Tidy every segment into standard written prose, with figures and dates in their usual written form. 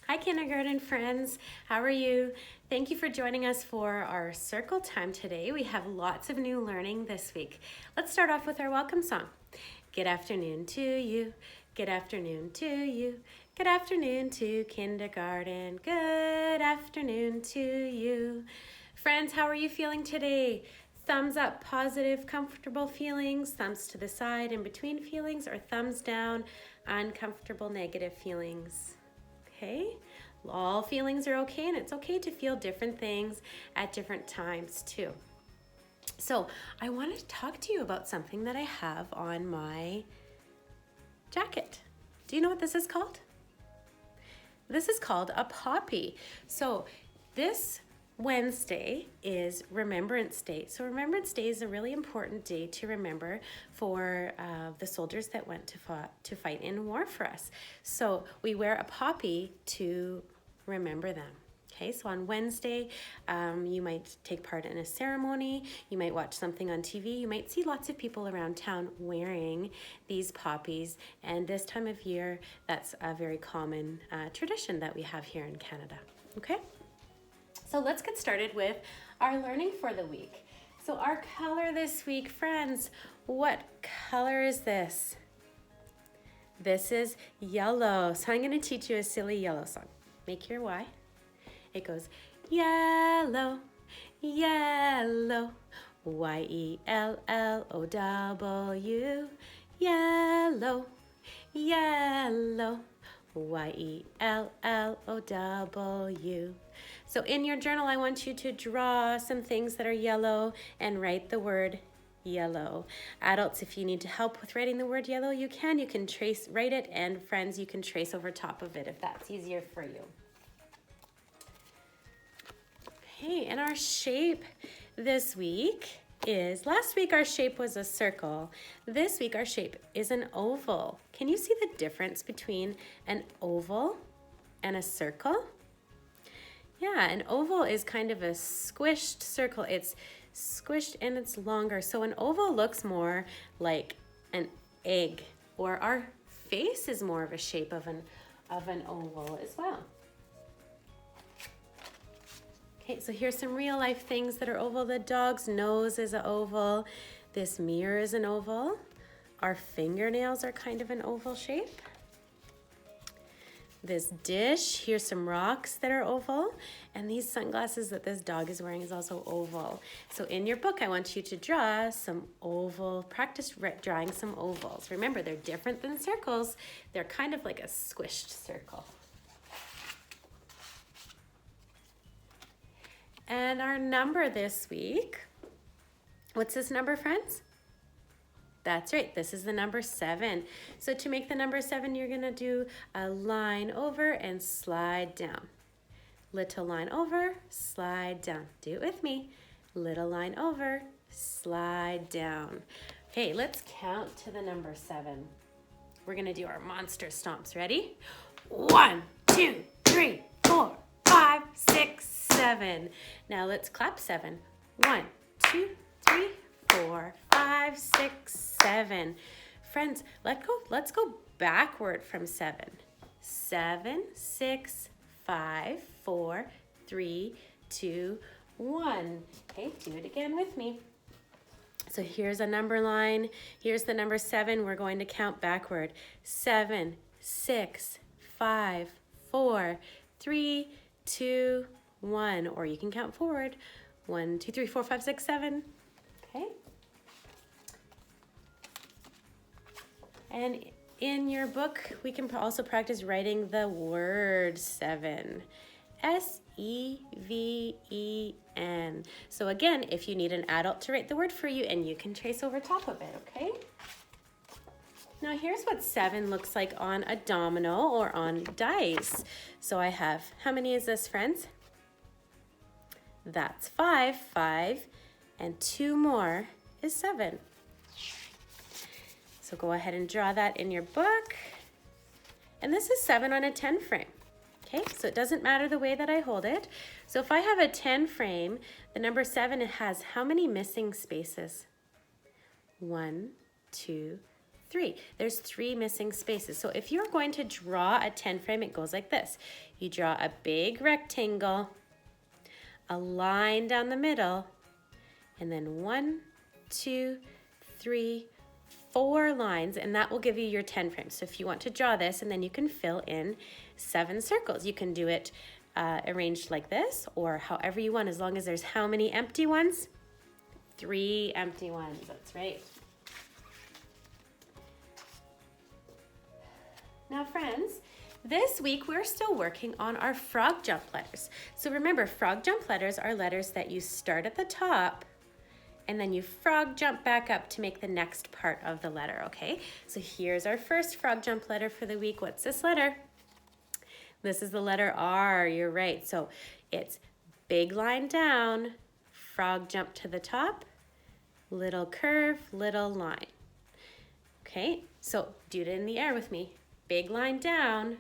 Hi kindergarten friends, how are you? Thank you for joining us for our circle time today. We have lots of new learning this week. Let's start off with our welcome song. Good afternoon to you, good afternoon to you, good afternoon to kindergarten, good afternoon to you. Friends, how are you feeling today? Thumbs up, positive, comfortable feelings, thumbs to the side, in between feelings, or thumbs down, uncomfortable, negative feelings. Okay, all feelings are okay, and it's okay to feel different things at different times too. So I wanted to talk to you about something that I have on my jacket. Do you know what this is called? This is called a poppy. So this Wednesday is Remembrance Day. So Remembrance Day is a really important day to remember for the soldiers that went to fight in war for us. So we wear a poppy to remember them. Okay, so on Wednesday, you might take part in a ceremony, you might watch something on TV, you might see lots of people around town wearing these poppies, and this time of year, that's a very common tradition that we have here in Canada, okay? So let's get started with our learning for the week. So our color this week, friends, what color is this? This is yellow. So I'm going to teach you a silly yellow song. Make your Y. It goes yellow, yellow, Y-E-L-L-O-W, yellow, yellow, Y-E-L-L-O-W. So in your journal, I want you to draw some things that are yellow and write the word yellow. Adults, if you need to help with writing the word yellow, you can write it, and friends, you can trace over top of it if that's easier for you. Okay, and our shape this week is, last week our shape was a circle. This week our shape is an oval. Can you see the difference between an oval and a circle? Yeah, an oval is kind of a squished circle. It's squished and it's longer. So an oval looks more like an egg, or our face is more of a shape of an oval as well. Okay, so here's some real life things that are oval. The dog's nose is an oval. This mirror is an oval. Our fingernails are kind of an oval shape. This dish, here's some rocks that are oval. And these sunglasses that this dog is wearing is also oval. So in your book, I want you to draw some oval, practice drawing some ovals. Remember, they're different than circles. They're kind of like a squished circle. And our number this week, what's this number, friends? That's right, this is the number 7. So to make the number 7, you're gonna do a line over and slide down. Little line over, slide down. Do it with me. Little line over, slide down. Okay, let's count to the number 7. We're gonna do our monster stomps. Ready? 1, 2, 3, 4, 5, 6, 7. Now let's clap 7. 1, 2, 3, 4, 5, 6, 7. Friends, let's go backward from 7. 7, 6, 5, 4, 3, 2, 1. Okay, do it again with me. So here's a number line. Here's the number 7. We're going to count backward. 7, 6, 5, 4, 3, 2, 1. Or you can count forward. 1, 2, 3, 4, 5, 6, 7. Okay. And in your book, we can also practice writing the word 7. S-E-V-E-N. So again, if you need an adult to write the word for you, and you can trace over top of it, okay? Now here's what 7 looks like on a domino or on dice. So I have, how many is this, friends? That's 5, and 2 more is 7. So go ahead and draw that in your book. And this is 7 on a 10 frame. Okay, so it doesn't matter the way that I hold it. So if I have a 10 frame, the number 7 has how many missing spaces? 1, 2, 3. There's 3 missing spaces. So if you're going to draw a 10 frame, it goes like this. You draw a big rectangle, a line down the middle, and then 1, 2, 3, 4 lines, and that will give you your 10 frames. So if you want to draw this, and then you can fill in 7 circles. You can do it arranged like this, or however you want, as long as there's how many empty ones? 3 empty ones, that's right. Now friends, this week we're still working on our frog jump letters. So remember, frog jump letters are letters that you start at the top and then you frog jump back up to make the next part of the letter, okay? So here's our first frog jump letter for the week. What's this letter? This is the letter R, you're right. So it's big line down, frog jump to the top, little curve, little line. Okay, so do it in the air with me. Big line down,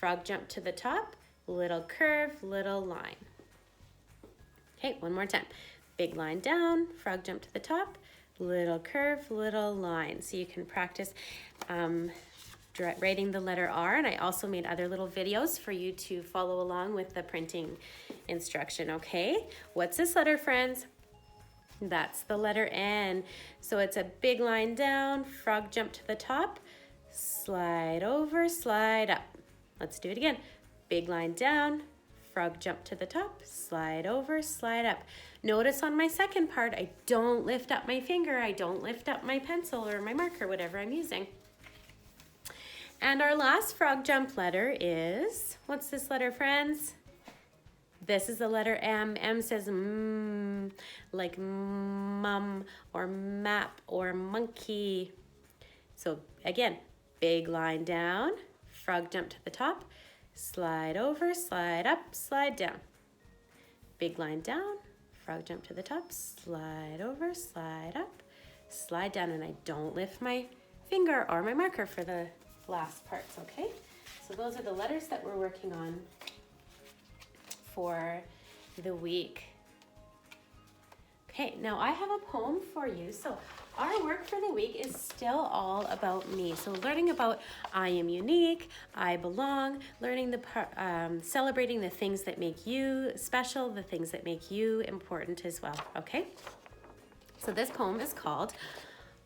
frog jump to the top, little curve, little line. Okay, one more time. Big line down, frog jump to the top, little curve, little line. So you can practice writing the letter R, and I also made other little videos for you to follow along with the printing instruction, okay? What's this letter, friends? That's the letter N. So it's a big line down, frog jump to the top, slide over, slide up. Let's do it again. Big line down, frog jump to the top, slide over, slide up. Notice on my second part, I don't lift up my finger, I don't lift up my pencil or my marker, whatever I'm using. And our last frog jump letter is, what's this letter, friends? This is the letter M. M says like mum or map or monkey. So again, big line down, frog jump to the top, slide over, slide up, slide down. Big line down, frog jump to the top, slide over, slide up, slide down, and I don't lift my finger or my marker for the last parts, okay? So those are the letters that we're working on for the week. Okay, now I have a poem for you. So our work for the week is still all about me. So learning about I am unique, I belong, learning celebrating the things that make you special, the things that make you important as well, okay? So this poem is called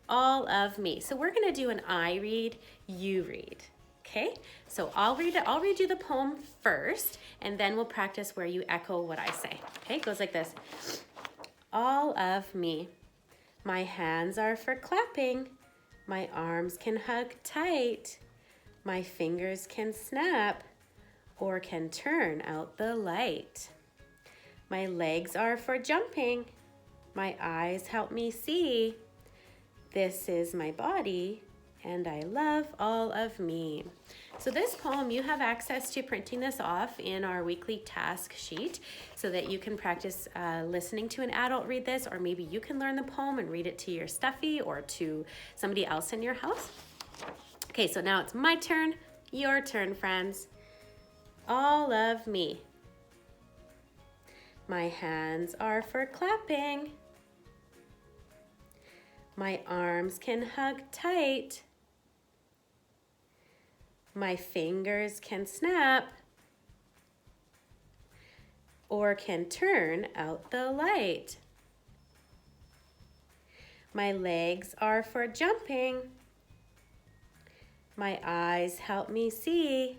All of Me. So we're gonna do an I read, you read. Okay, so I'll read you the poem first, and then we'll practice where you echo what I say. Okay, it goes like this. All of me. My hands are for clapping. My arms can hug tight. My fingers can snap or can turn out the light. My legs are for jumping. My eyes help me see. This is my body, and I love all of me. So this poem, you have access to printing this off in our weekly task sheet so that you can practice listening to an adult read this, or maybe you can learn the poem and read it to your stuffy or to somebody else in your house. Okay, so now it's my turn, your turn, friends. All of me. My hands are for clapping. My arms can hug tight. My fingers can snap or can turn out the light. My legs are for jumping. My eyes help me see.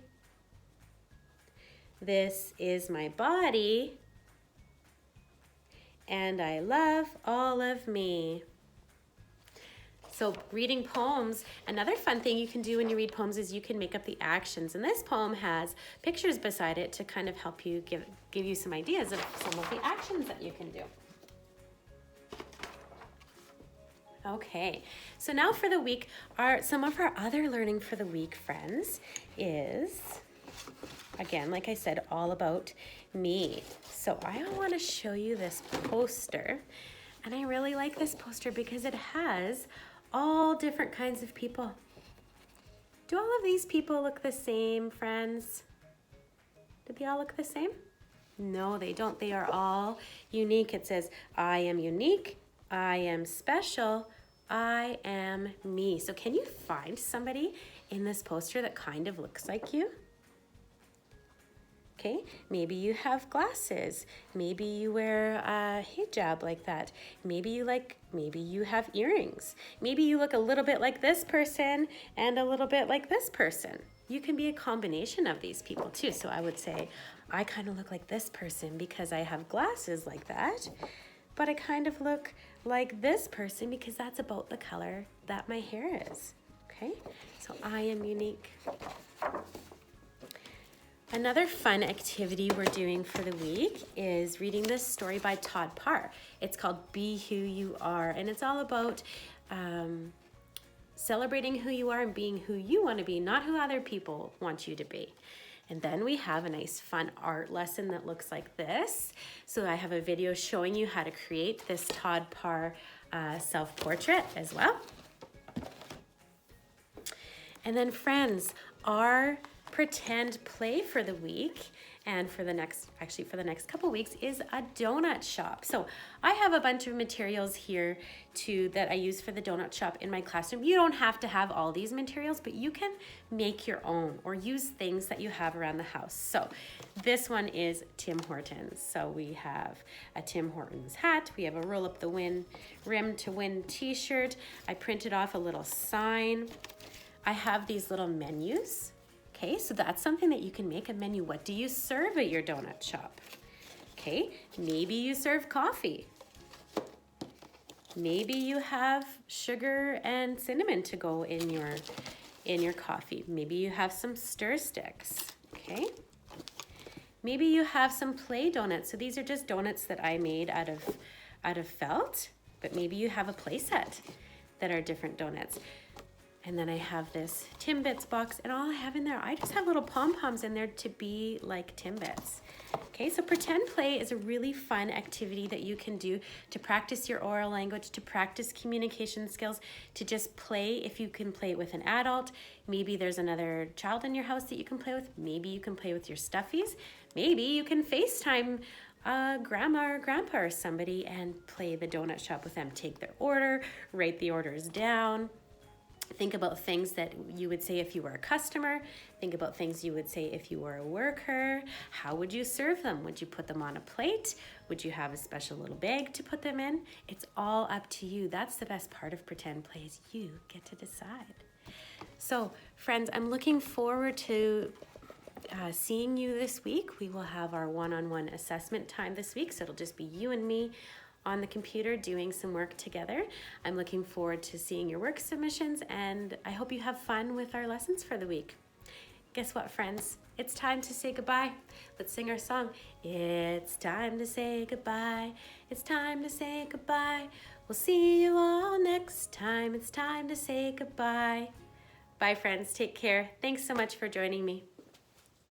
This is my body, and I love all of me. So reading poems, another fun thing you can do when you read poems is you can make up the actions. And this poem has pictures beside it to kind of help you give you some ideas of some of the actions that you can do. Okay, so now for the week, some of our other learning for the week, friends, is, again, like I said, all about me. So I want to show you this poster. And I really like this poster because it has all different kinds of people. Do all of these people look the same, friends? Do they all look the same? No, they don't. They are all unique. It says, I am unique, I am special, I am me. So can you find somebody in this poster that kind of looks like you? Okay, maybe you have glasses. Maybe you wear a hijab like that. Maybe you have earrings. Maybe you look a little bit like this person and a little bit like this person. You can be a combination of these people too. So I would say, I kind of look like this person because I have glasses like that, but I kind of look like this person because that's about the color that my hair is. Okay, so I am unique. Another fun activity we're doing for the week is reading this story by Todd Parr. It's called Be Who You Are, and it's all about celebrating who you are and being who you want to be, not who other people want you to be. And then we have a nice fun art lesson that looks like this. So I have a video showing you how to create this Todd Parr self-portrait as well. And then friends, our pretend play for the week and for the next couple weeks is a donut shop. So I have a bunch of materials here that I use for the donut shop in my classroom. You don't have to have all these materials, but you can make your own or use things that you have around the house. So this one is Tim Hortons. So we have a Tim Hortons hat. We have a roll up the rim to win t-shirt. I printed off a little sign. I have these little menus. Okay, so that's something that you can make a menu. What do you serve at your donut shop? Okay, maybe you serve coffee. Maybe you have sugar and cinnamon to go in your coffee. Maybe you have some stir sticks. Okay, maybe you have some play donuts. So these are just donuts that I made out of felt, but maybe you have a play set that are different donuts. And then I have this Timbits box, and all I have in there, I just have little pom-poms in there to be like Timbits. Okay, so pretend play is a really fun activity that you can do to practice your oral language, to practice communication skills, to just play. If you can play with an adult, maybe there's another child in your house that you can play with. Maybe you can play with your stuffies. Maybe you can FaceTime grandma or grandpa or somebody and play the donut shop with them. Take their order, write the orders down. Think about things that you would say if you were a customer. Think about things you would say if you were a worker. How would you serve them? Would you put them on a plate? Would you have a special little bag to put them in? It's all up to you. That's the best part of pretend play, is you get to decide. So friends, I'm looking forward to seeing you this week. We will have our one-on-one assessment time this week, so it'll just be you and me on the computer doing some work together. I'm looking forward to seeing your work submissions, and I hope you have fun with our lessons for the week. Guess what, friends? It's time to say goodbye. Let's sing our song. It's time to say goodbye. It's time to say goodbye. We'll see you all next time. It's time to say goodbye. Bye, friends. Take care. Thanks so much for joining me.